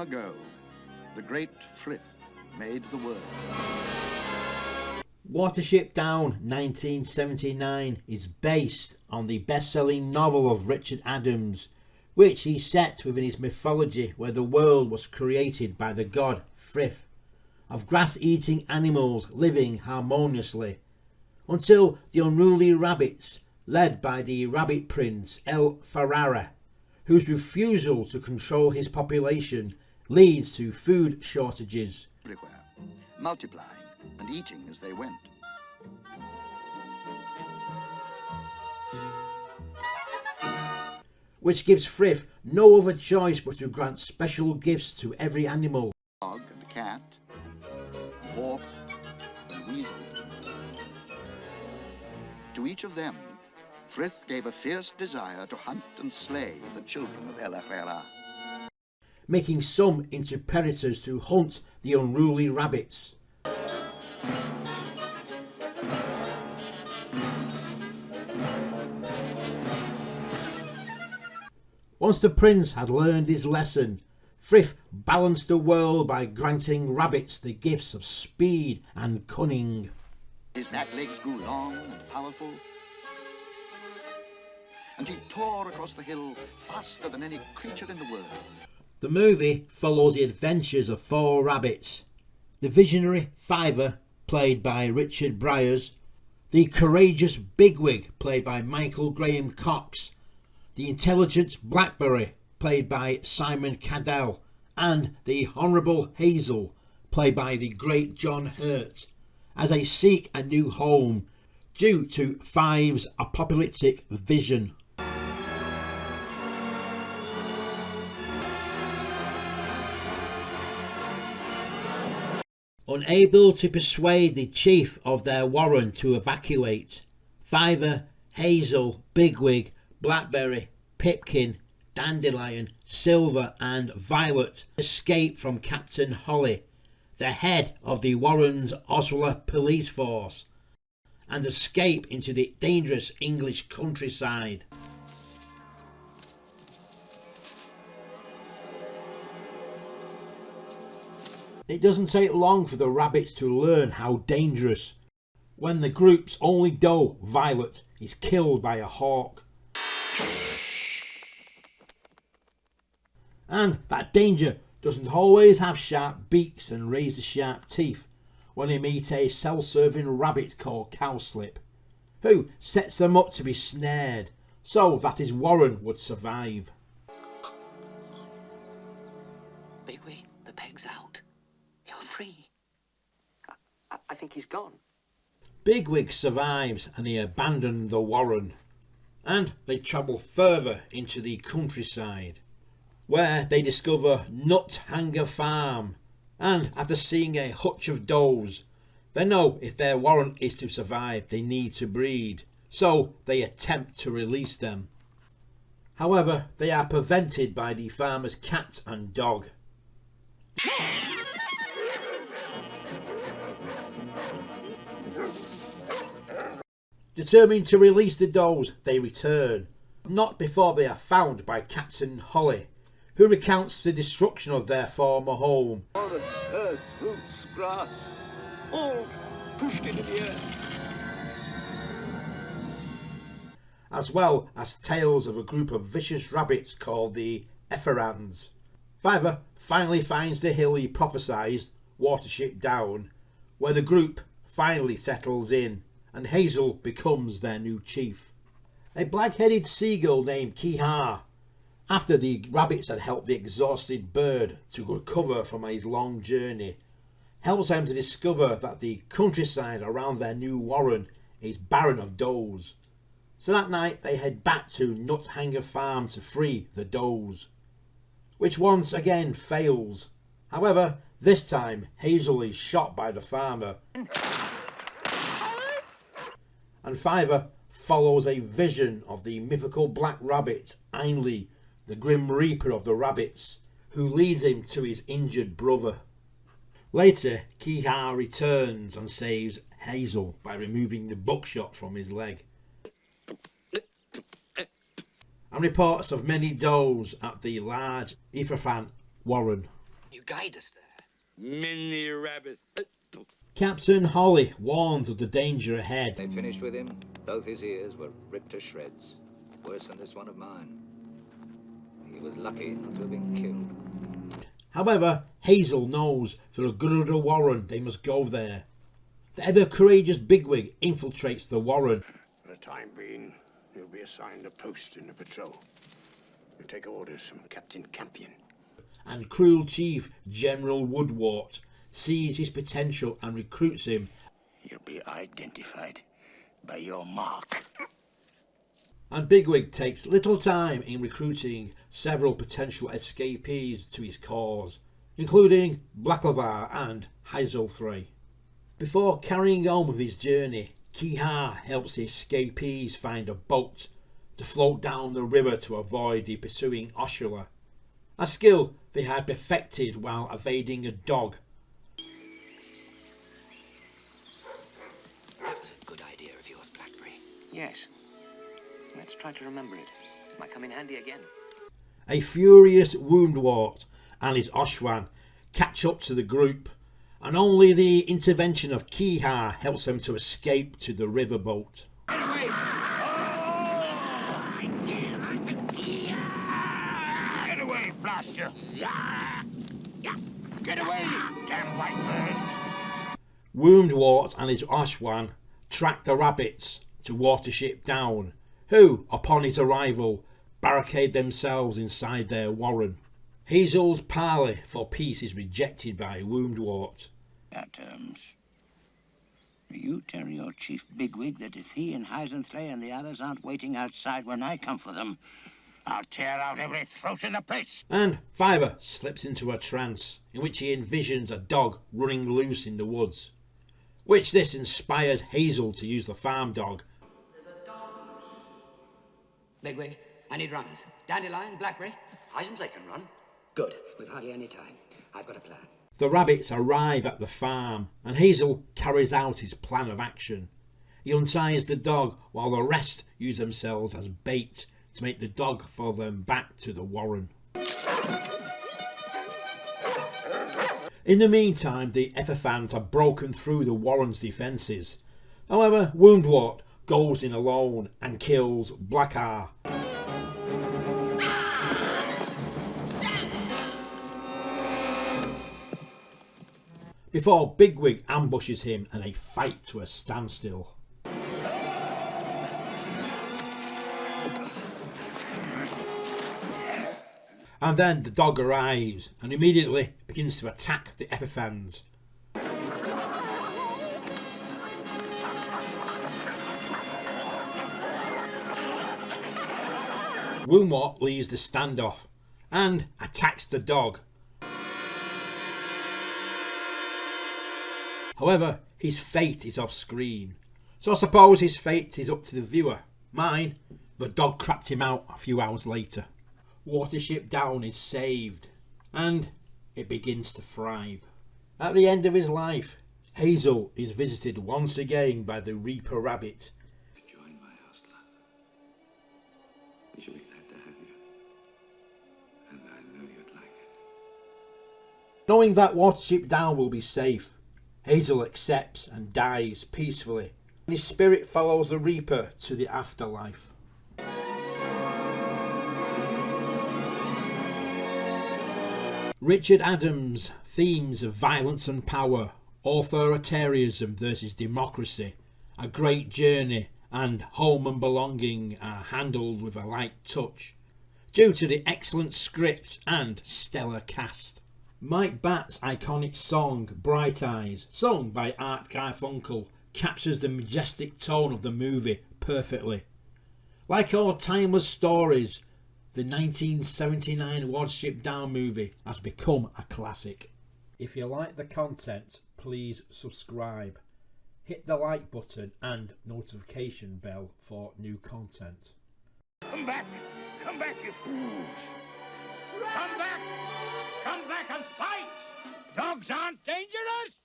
ago, the great Frith made the world. Watership Down 1979 is based on the best-selling novel of Richard Adams, which he set within his mythology, where the world was created by the god Frith, of grass-eating animals living harmoniously, until the unruly rabbits, led by the rabbit prince El Ferrara, whose refusal to control his population leads to food shortages. Everywhere, multiplying and eating as they went. Which gives Frith no other choice but to grant special gifts to every animal. Dog and cat, hawk and weasel. To each of them, Frith gave a fierce desire to hunt and slay the children of El Ferrara, making some into predators to hunt the unruly rabbits. Once the prince had learned his lesson, Frith balanced the world by granting rabbits the gifts of speed and cunning. His back legs grew long and powerful, and he tore across the hill faster than any creature in the world. The movie follows the adventures of 4 rabbits: the visionary Fiver, played by Richard Briers, the courageous Bigwig, played by Michael Graham Cox, the intelligent Blackberry, played by Simon Cadell, and the Honourable Hazel, played by the great John Hurt, as they seek a new home due to Five's apocalyptic vision. Unable to persuade the chief of their warren to evacuate, Fiver, Hazel, Bigwig, Blackberry, Pipkin, Dandelion, Silver and Violet escape from Captain Holly, the head of the Warren's Oswald police force, and escape into the dangerous English countryside. It doesn't take long for the rabbits to learn how dangerous, when the group's only doe, Violet, is killed by a hawk. And that danger doesn't always have sharp beaks and razor-sharp teeth when they meet a self-serving rabbit called Cowslip, who sets them up to be snared so that his warren would survive. Bigwig, the peg's out. You're free. I think he's gone. Bigwig survives and they abandon the warren, and they travel further into the countryside, where they discover Nut Hanger Farm, and after seeing a hutch of does, they know if their warren is to survive they need to breed, so they attempt to release them. However, they are prevented by the farmer's cat and dog. Determined to release the does, they return, not before they are found by Captain Holly, who recounts the destruction of their former home. All the earth, roots, grass, all pushed into the earth. As well as tales of a group of vicious rabbits called the Efferans. Fiver finally finds the hill he prophesied, Watership Down, where the group finally settles in, and Hazel becomes their new chief. A black-headed seagull named Kihar, after the rabbits had helped the exhausted bird to recover from his long journey, helps them to discover that the countryside around their new warren is barren of does. So that night they head back to Nut Hanger Farm to free the does, which once again fails. However, this time Hazel is shot by the farmer, and Fiver follows a vision of the mythical black rabbit, Ainley, the grim reaper of the rabbits, who leads him to his injured brother. Later, Kihar returns and saves Hazel by removing the buckshot from his leg, and reports of many does at the large Ifrafan warren. You guide us there. Mini rabbit. Captain Holly warns of the danger ahead. They'd finished with him. Both his ears were ripped to shreds. Worse than this one of mine. He was lucky not to have been killed. However, Hazel knows for the good of the Warren they must go there. The ever-courageous Bigwig infiltrates the Warren. For the time being, you'll be assigned a post in the patrol. You take orders from Captain Campion. And cruel Chief General Woodwort sees his potential and recruits him. You'll be identified by your mark. And Bigwig takes little time in recruiting several potential escapees to his cause, including Blacklavar and Hazelthree. Before carrying on with his journey, Kihar helps the escapees find a boat to float down the river to avoid the pursuing Oshula, a skill they had perfected while evading a dog. That was a good idea of yours, Blackberry. Yes. Let's try to remember it. Might come in handy again. A furious Woundwort and his Oshwan catch up to the group, and only the intervention of Kihar helps them to escape to the riverboat. Get away, blast you! Get away, you damn white bird! Woundwort and his Oshwan track the rabbits to Watership Down, who, upon his arrival, barricade themselves inside their warren. Hazel's parley for peace is rejected by Woundwort. Our terms. You tell your chief bigwig that if he and Heisenthray and the others aren't waiting outside when I come for them, I'll tear out every throat in the place. And Fiver slips into a trance in which he envisions a dog running loose in the woods, which this inspires Hazel to use the farm dog. Bigwig, I need runners. Dandelion, Blackberry. Heisenthray can run. Good. We've hardly any time. I've got a plan. The rabbits arrive at the farm and Hazel carries out his plan of action. He unties the dog while the rest use themselves as bait to make the dog follow them back to the warren. In the meantime, the Etherfans have broken through the warren's defences. However, Woundwort goes in alone and kills Blackar. Before Bigwig ambushes him and they fight to a standstill. And then the dog arrives and immediately begins to attack the Epithans. Woundwort leaves the standoff and attacks the dog. However, his fate is off screen, so I suppose his fate is up to the viewer. Mine, the dog crapped him out a few hours later. Watership Down is saved, and it begins to thrive. At the end of his life, Hazel is visited once again by the Reaper Rabbit. Join my house, love. We should be glad to have you. And I know you'd like it. Knowing that Watership Down will be safe, Hazel accepts and dies peacefully. His spirit follows the Reaper to the afterlife. Richard Adams' themes of violence and power, authoritarianism versus democracy, A Great Journey and Home and Belonging are handled with a light touch, due to the excellent script and stellar cast. Mike Batt's iconic song Bright Eyes, sung by Art Garfunkel, captures the majestic tone of the movie perfectly. Like all timeless stories, the 1979 Watership Down movie has become a classic. If you like the content, please subscribe. Hit the like button and notification bell for new content. Come back, you fools! Come back and fight! Dogs aren't dangerous!